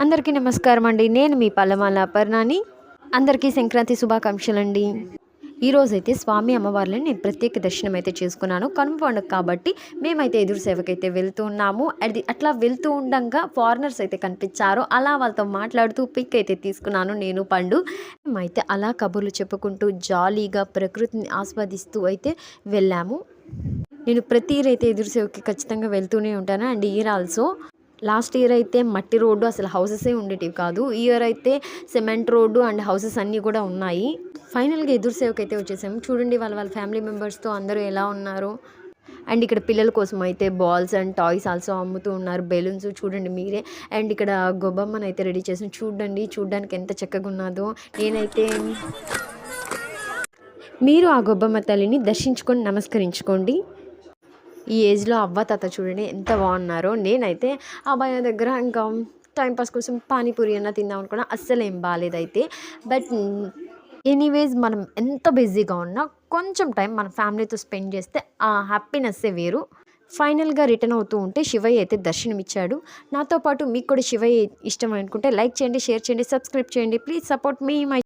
అందరికీ నమస్కారం అండి. నేను మీ పల్లెమాల అపర్ణని. అందరికీ సంక్రాంతి శుభాకాంక్షలండి. ఈరోజైతే స్వామి అమ్మవార్లని నేను ప్రత్యేక దర్శనం అయితే చేసుకున్నాను. కనుమ పండుగ కాబట్టి మేమైతే ఎదురు సేవకైతే వెళ్తూ ఉన్నాము. అది అట్లా వెళ్తూ ఉండంగా ఫారినర్స్ అయితే కనిపించారు. అలా వాళ్ళతో మాట్లాడుతూ పిక్ అయితే తీసుకున్నాను నేను, పండు. మేమైతే అలా కబుర్లు చెప్పుకుంటూ జాలీగా ప్రకృతిని ఆస్వాదిస్తూ అయితే వెళ్ళాము. నేను ప్రతి ఇయర్ అయితే ఎదురు సేవకి ఖచ్చితంగా వెళ్తూనే ఉంటాను. And year also. Last year అయితే మట్టి రోడ్డు, అసలు హౌసెసే ఉండేటివి కాదు. ఈ ఇయర్ అయితే సిమెంట్ రోడ్డు అండ్ హౌసెస్ అన్నీ కూడా ఉన్నాయి. ఫైనల్గా ఎదురు సేవకి అయితే వచ్చేసాము. చూడండి వాళ్ళ ఫ్యామిలీ మెంబర్స్తో అందరూ ఎలా ఉన్నారు. అండ్ ఇక్కడ పిల్లల కోసం అయితే బాల్స్ అండ్ టాయ్స్ ఆల్సో అమ్ముతూ ఉన్నారు. బెలూన్స్ చూడండి మీరే. అండ్ ఇక్కడ గొబ్బమ్మను అయితే రెడీ చేసాను. చూడడానికి ఎంత చక్కగా ఉన్నదో. నేనైతే మీరు ఆ గొబ్బమ్మ తల్లిని దర్శించుకొని నమస్కరించుకోండి. ఈ ఏజ్లో అవ్వ తాత చూడండి ఎంత బాగున్నారో. నేనైతే ఆ భయ దగ్గర ఇంకా టైంపాస్ కోసం పానీపూరి అన్న తిందాం అనుకున్నా. అస్సలు ఏం బాగాలేదైతే. బట్ ఎనీవేస్ మనం ఎంత బిజీగా ఉన్నా కొంచెం టైం మన ఫ్యామిలీతో స్పెండ్ చేస్తే ఆ హ్యాపీనెస్సే వేరు. ఫైనల్గా రిటర్న్ అవుతూ ఉంటే శివయ్య అయితే దర్శనమిచ్చాడు. నాతో పాటు మీకు కూడా శివయ్య ఇష్టం అనుకుంటే లైక్ చేయండి, షేర్ చేయండి, సబ్స్క్రైబ్ చేయండి. Please support me my